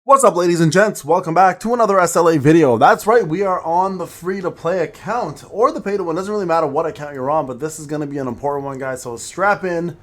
What's up, ladies and gents? Welcome back to another SLA video. That's right, we are on the free-to-play account, or the pay-to-win. Doesn't really matter what account you're on, but this is going to be an important one, guys. So strap in,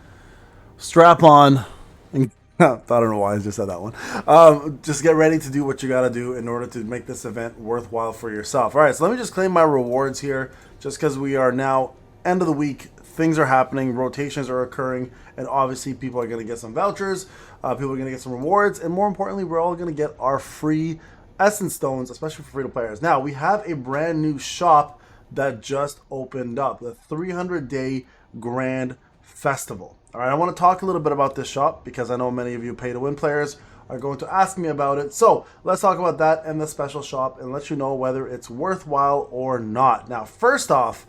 strap on, and I don't know why I just said that one. Just get ready to do what you got to do in order to make this event worthwhile for yourself. All right, so let me just claim my rewards here, just because we are now end of the week. Things are happening, rotations are occurring, and obviously people are going to get some vouchers, people are going to get some rewards, and more importantly, we're all going to get our free essence stones, especially for free to players. Now, we have a brand new shop that just opened up, the 300-day Grand Festival. All right, I want to talk a little bit about this shop because I know many of you pay-to-win players are going to ask me about it. So let's talk about that and the special shop and let you know whether it's worthwhile or not. Now, first off,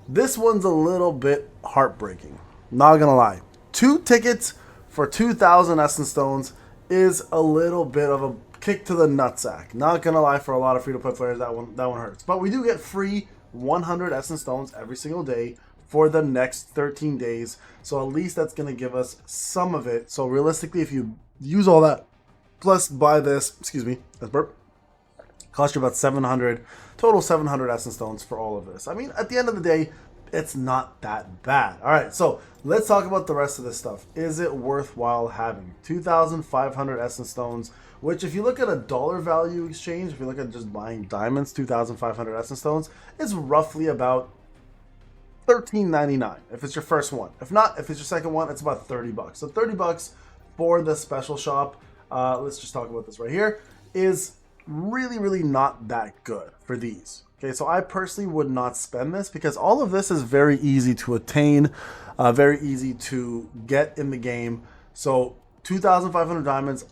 this one's a little bit heartbreaking. Not gonna lie. 2 tickets for 2,000 essence stones is a little bit of a kick to the nutsack. Not gonna lie, for a lot of free-to-play players, that one hurts. But we do get free 100 essence stones every single day for the next 13 days. So at least that's gonna give us some of it. So realistically, if you use all that plus buy this, excuse me, that's burp. Cost you about 700, total 700 essence stones for all of this. I mean, at the end of the day, it's not that bad. All right, so let's talk about the rest of this stuff. Is it worthwhile having 2,500 essence stones, which if you look at a dollar value exchange, if you look at just buying diamonds, 2,500 essence stones, is roughly about $13.99 if it's your first one. If not, if it's your second one, it's about 30 bucks. So 30 bucks for the special shop. Let's just talk about this right here. Is really not that good for these. Okay, so I personally would not spend this because all of this is very easy to attain, very easy to get in the game. So 2,500 diamonds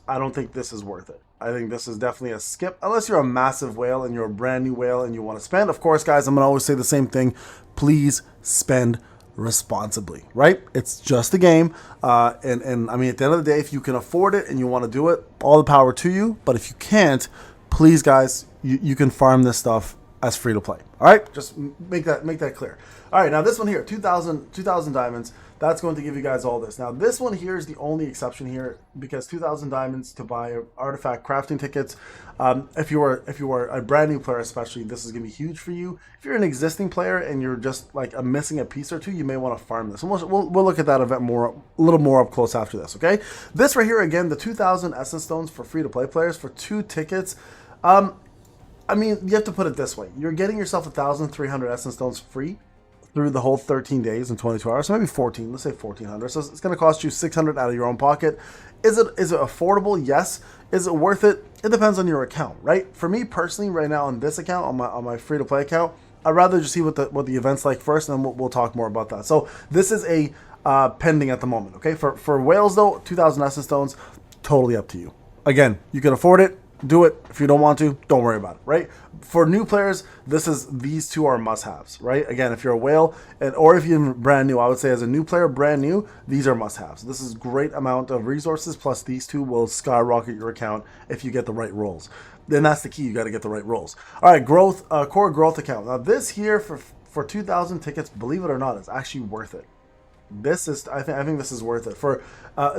I don't think this is worth it. I think this is definitely a skip unless you're a massive whale and you're a brand new whale and you want to spend. Of course, guys, I'm gonna always say the same thing. Please spend responsibly, right? It's just a game, and I mean, at the end of the day, if you can afford it and you want to do it, all the power to you. But if you can't, please, guys, you can farm this stuff as free to play. All right, just make that clear. All right, now this one here, 2,000 diamonds. That's going to give you guys all this. Now this one here is the only exception here because 2,000 diamonds to buy artifact crafting tickets. If you are a brand new player, especially, this is gonna be huge for you. If you're an existing player and you're just like missing a piece or two, you may want to farm this. And we'll look at that event a little more up close after this. Okay, this right here again, the 2,000 essence stones for free to play players for 2 tickets. I mean, you have to put it this way: you're getting yourself 1,300 essence stones free through the whole 13 days and 22 hours, so maybe 14, let's say 1,400. So it's going to cost you 600 out of your own pocket. Is it affordable? Yes. Is it worth it? It depends on your account, right? For me personally, right now on this account, on my free-to-play account, I'd rather just see what the event's like first, and then we'll talk more about that. So this is a pending at the moment, okay? For whales though, 2,000 essence stones, totally up to you. Again, you can afford it. Do it. If you don't want to, don't worry about it, right? For new players, these two are must-haves, right? Again, if you're a whale or if you're brand new, I would say as a new player, brand new, these are must-haves. This is great amount of resources, plus these two will skyrocket your account if you get the right rolls. Then that's the key. You got to get the right rolls. All right, core growth account. Now this here for 2,000 tickets, believe it or not, is actually worth it. I think this is worth it for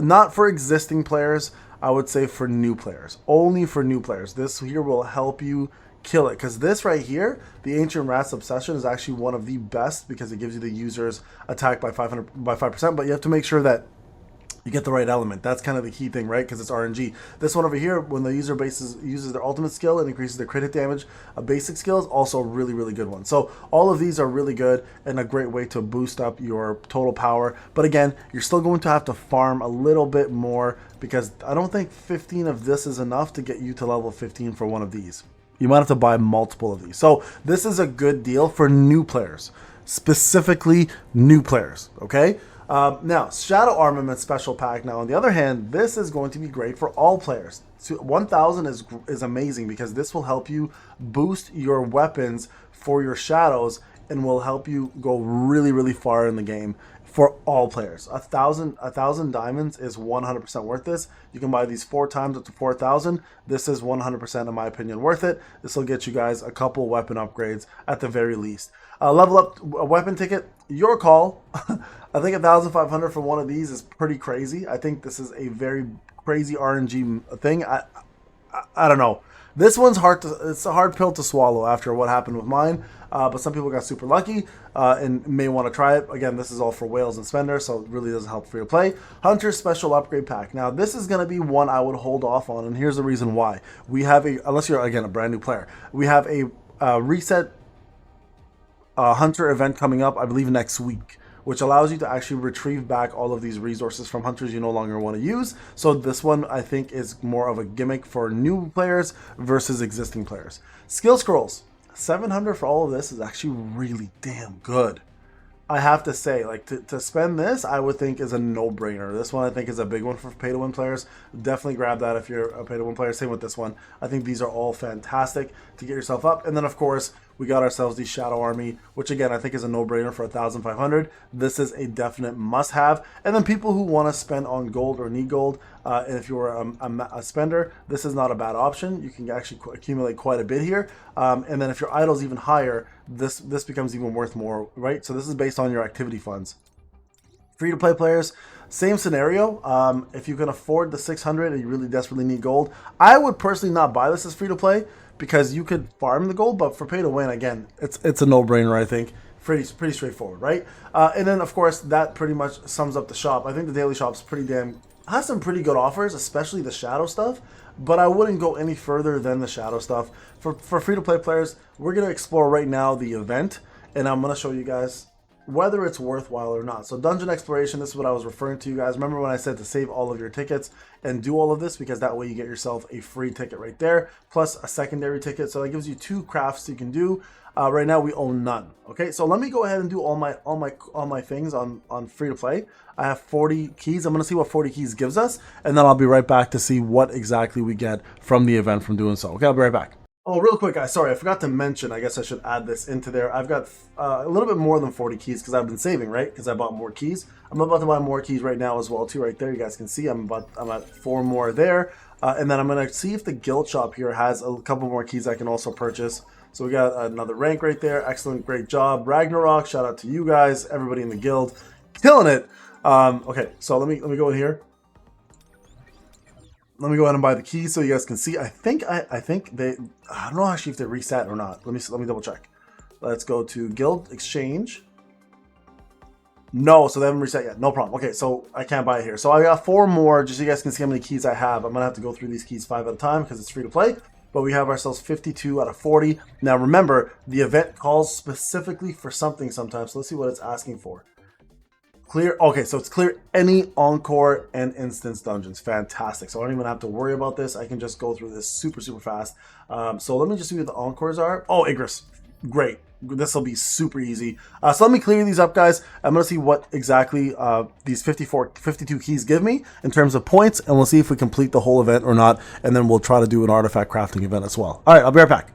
not for existing players. I would say for new players, only for new players. This here will help you kill it because this right here, the Ancient Rat's Obsession, is actually one of the best because it gives you the user's attack by 5%. But you have to make sure that you get the right element. That's kind of the key thing, right? Because it's RNG. This one over here, when the user uses their ultimate skill, it increases their crit hit damage. A basic skill is also a really good one. So all of these are really good and a great way to boost up your total power. But again, you're still going to have to farm a little bit more because I don't think 15 of this is enough to get you to level 15 for one of these. You might have to buy multiple of these. So this is a good deal for new players, specifically new players, okay? Now, Shadow Armament Special Pack. Now, on the other hand, this is going to be great for all players. So 1,000 is amazing because this will help you boost your weapons for your shadows and will help you go really far in the game for all players. 1,000 diamonds is 100% worth this. You can buy these 4 times up to 4,000. This is 100%, in my opinion, worth it. This will get you guys a couple weapon upgrades at the very least. Level up a weapon ticket, your call. I think 1,500 for one of these is pretty crazy. I think this is a very crazy RNG thing. I don't know. This one's hard to, it's a hard pill to swallow after what happened with mine. But some people got super lucky and may want to try it. Again, this is all for whales and spender, so it really doesn't help free to play. Hunter Special Upgrade Pack. Now, this is going to be one I would hold off on, and here's the reason why. We have a, unless you're, again, a brand new player, we have a reset Hunter event coming up, I believe, next week, which allows you to actually retrieve back all of these resources from hunters you no longer want to use. So this one, I think, is more of a gimmick for new players versus existing players. Skill scrolls. 700 for all of this is actually really damn good. I have to say, like, to spend this, I would think is a no-brainer. This one, I think, is a big one for pay-to-win players. Definitely grab that if you're a pay-to-win player. Same with this one. I think these are all fantastic to get yourself up. And then, of course, we got ourselves the Shadow Army, which, again, I think is a no-brainer for 1,500. This is a definite must-have. And then people who want to spend on gold or need gold, and if you're a spender, this is not a bad option. You can actually accumulate quite a bit here. And then if your idle's even higher, this becomes even worth more, right? So this is based on your activity funds. Free-to-play players, same scenario. If you can afford the 600 and you really desperately need gold, I would personally not buy this as free-to-play because you could farm the gold, but for pay-to-win, again, it's a no-brainer, I think. Pretty straightforward, right? And then, of course, that pretty much sums up the shop. I think the daily shop's has some pretty good offers, especially the shadow stuff, but I wouldn't go any further than the shadow stuff. For free-to-play players, we're going to explore right now the event, and I'm going to show you guys whether it's worthwhile or not. So dungeon exploration, this is what I was referring to, you guys. Remember when I said to save all of your tickets and do all of this, because that way you get yourself a free ticket right there, plus a secondary ticket. So that gives you 2 crafts you can do. Right now we own none. Okay, so let me go ahead and do all my things on free to play. I have 40 keys. I'm gonna see what 40 keys gives us, and then I'll be right back to see what exactly we get from the event from doing so. Okay, I'll be right back. Oh, real quick, guys, sorry, I forgot to mention, I guess I should add this into there. I've got a little bit more than 40 keys because I've been saving, right? Because I bought more keys. I'm about to buy more keys right now as well, too, right there. You guys can see I'm at 4 more there. And then I'm going to see if the guild shop here has a couple more keys I can also purchase. So we got another rank right there. Excellent, great job. Ragnarok, shout out to you guys, everybody in the guild. Killing it. Okay, so let me go in here. Let me go ahead and buy the keys so you guys can see. I think they, I don't know actually if they reset or not. Let me double check. Let's go to Guild Exchange. No, so they haven't reset yet. No problem. Okay, so I can't buy it here. So I got 4 more, just so you guys can see how many keys I have. I'm gonna have to go through these keys 5 at a time because it's free to play. But we have ourselves 52 out of 40. Now remember, the event calls specifically for something sometimes. So let's see what it's asking for. Clear. Okay, so it's clear any encore and instance dungeons. Fantastic. So I don't even have to worry about this. I can just go through this super fast. So let me just see what the encores are. Oh, Igris. Great. This will be super easy. So let me clear these up, guys. I'm going to see what exactly these 52 keys give me in terms of points, and we'll see if we complete the whole event or not, and then we'll try to do an artifact crafting event as well. All right, I'll be right back.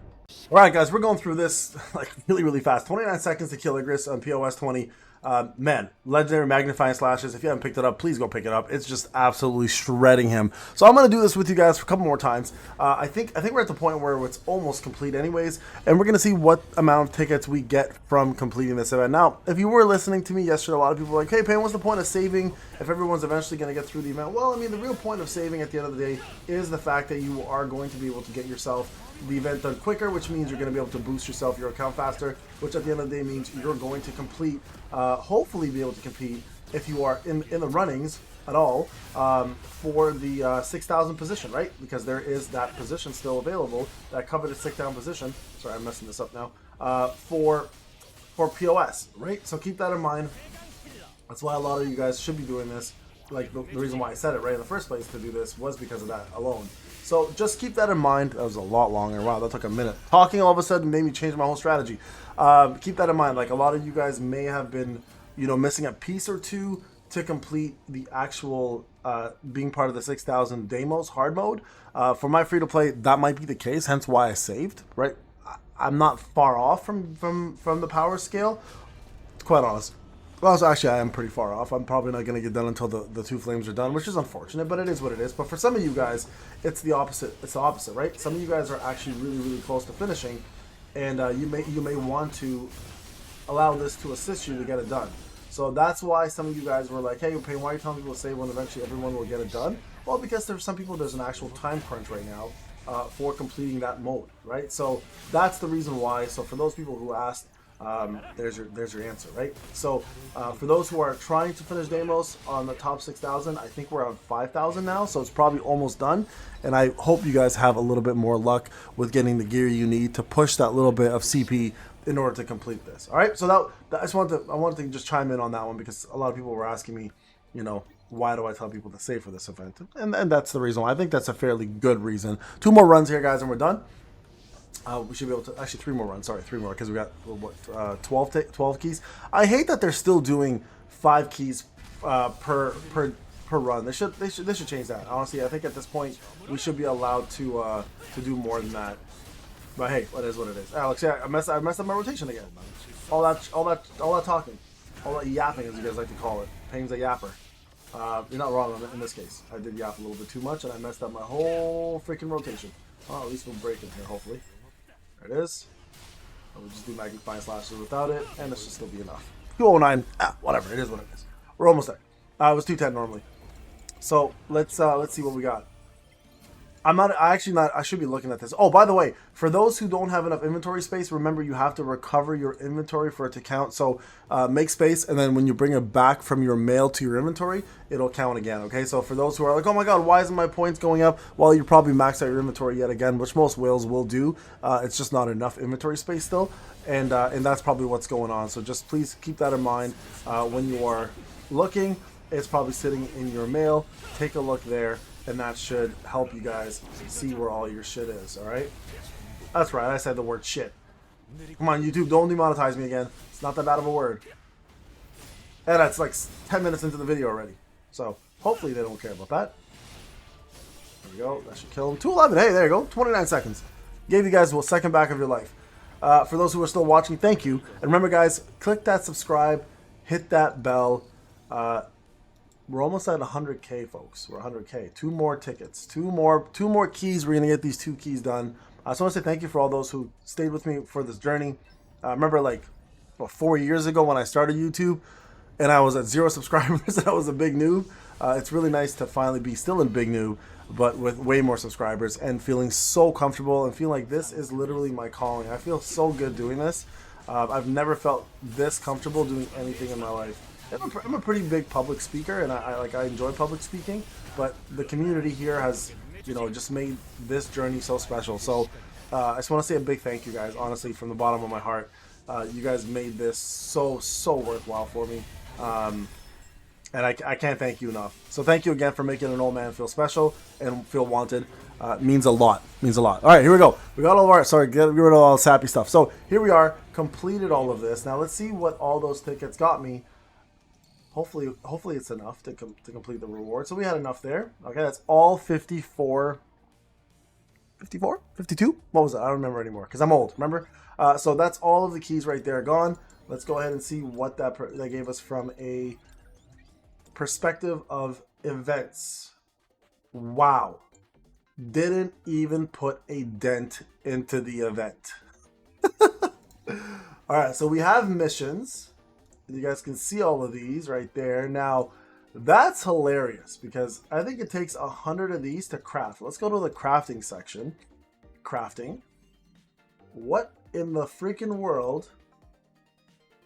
All right, guys, we're going through this like really fast. 29 seconds to kill Igris on POS 20. Man, legendary magnifying slashes. If you haven't picked it up, please go pick it up. It's just absolutely shredding him. So I'm gonna do this with you guys for a couple more times. I think we're at the point where it's almost complete anyways, and we're gonna see what amount of tickets we get from completing this event. Now, if you were listening to me yesterday, a lot of people were like, "Hey, Payne, what's the point of saving if everyone's eventually gonna get through the event?" Well, I mean, the real point of saving at the end of the day is the fact that you are going to be able to get yourself the event done quicker, which means you're going to be able to boost yourself, your account faster, which at the end of the day means you're going to complete, hopefully be able to compete if you are in the runnings at all for the 6,000 position, right? Because there is that position still available, that coveted 6,000 position. Sorry, I'm messing this up now. For POS, right? So keep that in mind. That's why a lot of you guys should be doing this. Like the reason why I said it right in the first place to do this was because of that alone. So just keep that in mind. That was a lot longer. Wow, that took a minute. Talking all of a sudden made me change my whole strategy. Keep that in mind. Like a lot of you guys may have been, missing a piece or two to complete the actual being part of the 6,000 demos hard mode. For my free to play, that might be the case. Hence why I saved. Right, I'm not far off from the power scale. Quite honest. Well, so actually, I am pretty far off. I'm probably not going to get done until the 2 flames are done, which is unfortunate, but it is what it is. But for some of you guys, it's the opposite. It's the opposite, right? Some of you guys are actually really close to finishing, and you may want to allow this to assist you to get it done. So that's why some of you guys were like, "Hey, why are you telling people to save when eventually everyone will get it done?" Well, because there's some people, there's an actual time crunch right now for completing that mode, right? So that's the reason why. So for those people who asked, there's your answer, right? So for those who are trying to finish Deimos on the top 6,000, I think we're on 5,000 now, so it's probably almost done. And I hope you guys have a little bit more luck with getting the gear you need to push that little bit of CP in order to complete this. All right, so that I wanted to just chime in on that one because a lot of people were asking me, you know, why do I tell people to save for this event? And that's the reason why. I think that's a fairly good reason. 2 more runs here, guys, and we're done. We should be able to, actually 3 more runs. Sorry, 3 more, because we got, what, 12 keys. I hate that they're still doing 5 keys per run. They should change that. Honestly, I think at this point we should be allowed to do more than that. But hey, what is what it is. Alex, yeah, I messed up my rotation again. All that talking, all that yapping, as you guys like to call it. Payne's a yapper. You're not wrong in this case. I did yap a little bit too much, and I messed up my whole freaking rotation. Oh, at least we'll break it here, hopefully. There it is. We'll just do magnifying slashes without it, and it should still be enough. 209. Whatever. It is what it is. We're almost there. It was 210 normally. So let's see what we got. I should be looking at this. Oh, by the way, for those who don't have enough inventory space, remember you have to recover your inventory for it to count. So make space, and then when you bring it back from your mail to your inventory, it'll count again, okay? So for those who are like, oh my god, why isn't my points going up? Well, you probably maxed out your inventory yet again, which most whales will do. It's just not enough inventory space still, and that's probably what's going on. So just please keep that in mind when you are looking. It's probably sitting in your mail. Take a look there. And that should help you guys see where all your shit is, alright? That's right, I said the word shit. Come on, YouTube, don't demonetize me again. It's not that bad of a word. And that's like 10 minutes into the video already. So, hopefully they don't care about that. There we go, that should kill him. 211, hey, there you go, 29 seconds. Gave you guys a second back of your life. For those who are still watching, thank you. And remember, guys, click that subscribe, hit that bell. We're almost at 100K, folks. We're 100K. 2 more tickets. 2 more keys. We're going to get these 2 keys done. So I want to say thank you for all those who stayed with me for this journey. Remember, like, 4 years ago when I started YouTube, and I was at 0 subscribers, and I was a big noob. It's really nice to finally be still in big noob, but with way more subscribers, and feeling so comfortable, and feeling like this is literally my calling. I feel so good doing this. I've never felt this comfortable doing anything in my life. I'm a pretty big public speaker, and I enjoy public speaking, but the community here has, you know, just made this journey so special. So I just want to say a big thank you, guys, honestly, from the bottom of my heart. You guys made this so worthwhile for me, and I can't thank you enough. So thank you again for making an old man feel special and feel wanted. Means a lot. Means a lot. All right, here we go. We got all of our, sorry, get rid of all the sappy stuff. So here we are, completed all of this. Now let's see what all those tickets got me. Hopefully it's enough to complete the reward. So we had enough there. Okay, that's all 54. 54? 52? What was it? I don't remember anymore because I'm old, remember? So that's all of the keys right there gone. Let's go ahead and see what that gave us from a perspective of events. Wow. Didn't even put a dent into the event. All right, so we have missions. You guys can see all of these right there. Now, that's hilarious because I think it takes 100 of these to craft. Let's go to the crafting section. Crafting. What in the freaking world?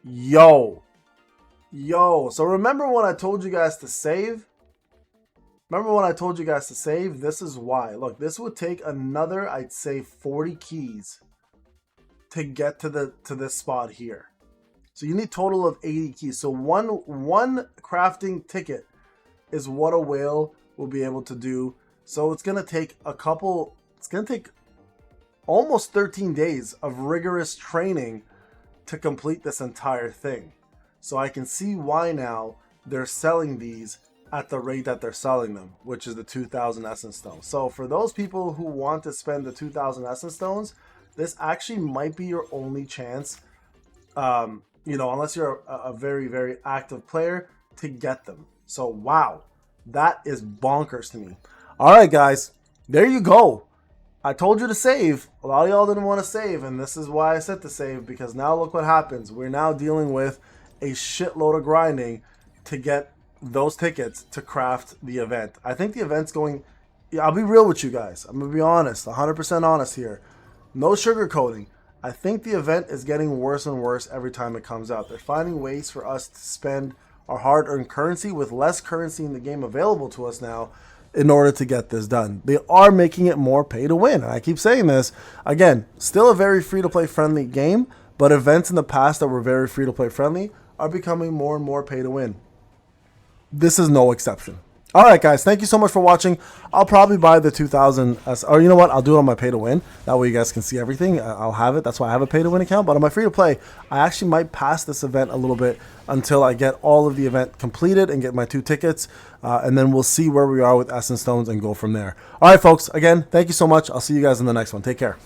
Yo. So remember when I told you guys to save? This is why. Look, this would take another, I'd say, 40 keys to get to this spot here. So you need a total of 80 keys. So one crafting ticket is what a whale will be able to do. So it's going to take almost 13 days of rigorous training to complete this entire thing. So I can see why now they're selling these at the rate that they're selling them, which is the 2,000 essence stones. So for those people who want to spend the 2,000 essence stones, this actually might be your only chance, you know, unless you're a very active player, to get them. So wow, that is bonkers to me. All right, guys, there you go. I told you to save. A lot of y'all didn't want to save, and this is why I said to save, because now look what happens. We're now dealing with a shitload of grinding to get those tickets to craft the event. I think the event's going Yeah, I'll be real with you guys. I'm going to be honest, 100% honest here. No sugarcoating. I think the event is getting worse and worse every time it comes out. They're finding ways for us to spend our hard-earned currency with less currency in the game available to us now in order to get this done. They are making it more pay to win. And I keep saying this. Again, still a very free-to-play friendly game, but events in the past that were very free-to-play friendly are becoming more and more pay to win. This is no exception. All right, guys, thank you so much for watching. I'll probably buy the 2000, or you know what? I'll do it on my pay to win. That way you guys can see everything. I'll have it. That's why I have a pay to win account. But on my free to play, I actually might pass this event a little bit until I get all of the event completed and get my 2 tickets. And then we'll see where we are with Essence Stones and go from there. All right, folks, again, thank you so much. I'll see you guys in the next one. Take care.